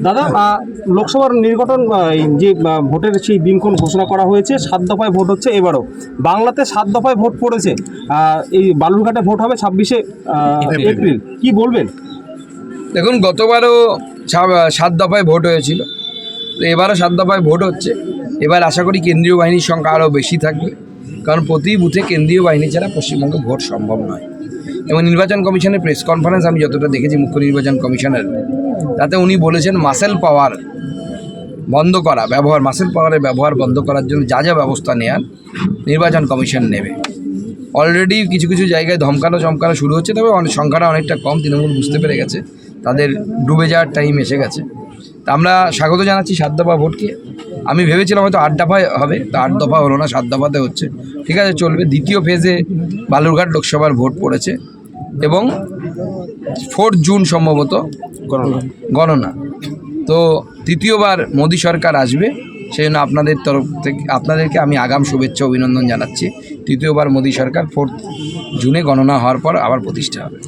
দাদা, লোকসভার নির্বাচন যে ভোটের সেই দিনক্ষণ ঘোষণা করা হয়েছে, 7 দফায় ভোট হচ্ছে এবারও। বাংলাতে 7 দফায় ভোট পড়েছে, এই বালুরঘাটে ভোট হবে 26শে এপ্রিল। কি বলবেন? দেখুন, গতবারও 7 দফায় ভোট হয়েছিল, তো এবারও 7 দফায় ভোট হচ্ছে। এবার আশা করি কেন্দ্রীয় বাহিনীর সংখ্যা আরও বেশি থাকবে, কারণ প্রতি বুথে কেন্দ্রীয় বাহিনী ছাড়া পশ্চিমবঙ্গে ভোট সম্ভব নয়। এবং নির্বাচন কমিশনের প্রেস কনফারেন্স আমি যতটা দেখেছি, মুখ্য নির্বাচন কমিশনার, তাতে উনি বলেছেন মাসেল পাওয়ার বন্ধ করা, মাসেল পাওয়ারের ব্যবহার বন্ধ করার জন্য যা যা ব্যবস্থা নেওয়ার নির্বাচন কমিশন নেবে। অলরেডি কিছু কিছু জায়গায় ধমকানো চমকানো শুরু হচ্ছে, তবে সংখ্যাটা অনেকটা কম। তৃণমূল বুঝতে পেরে গেছে তাদের ডুবে যাওয়ার টাইম এসে গেছে। তা আমরা স্বাগত জানাচ্ছি 7 দফা ভোটকে। আমি ভেবেছিলাম হয়তো 8 দফায় হবে, তা 8 দফা হলো না, 7 দফাতে হচ্ছে। ঠিক আছে, চলবে। দ্বিতীয় ফেজে বালুরঘাট লোকসভার ভোট পড়েছে এবং 4 জুন সম্ভবত গণনা। তো তৃতীয়বার মোদী সরকার আসবে, সেই জন্য আপনাদের তরফ থেকে আপনাদেরকে আমি আগাম শুভেচ্ছা অভিনন্দন জানাচ্ছি। তৃতীয়বার মোদী সরকার 4 জুনে গণনা হওয়ার পর আবার প্রতিষ্ঠা হবে।